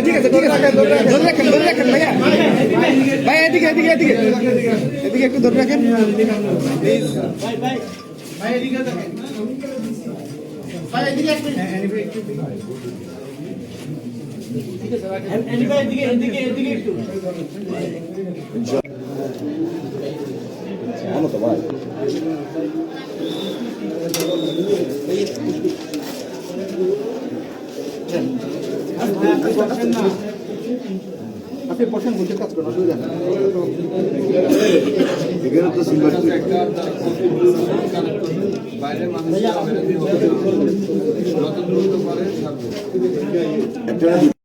ঠিক আছে ধরে রাখেন ভাইয়া ভাই এদিকে একটু ধরে রাখেন আপনি বসেন বসে কাজ করেন অসুবিধা নেই বাইরের মানুষ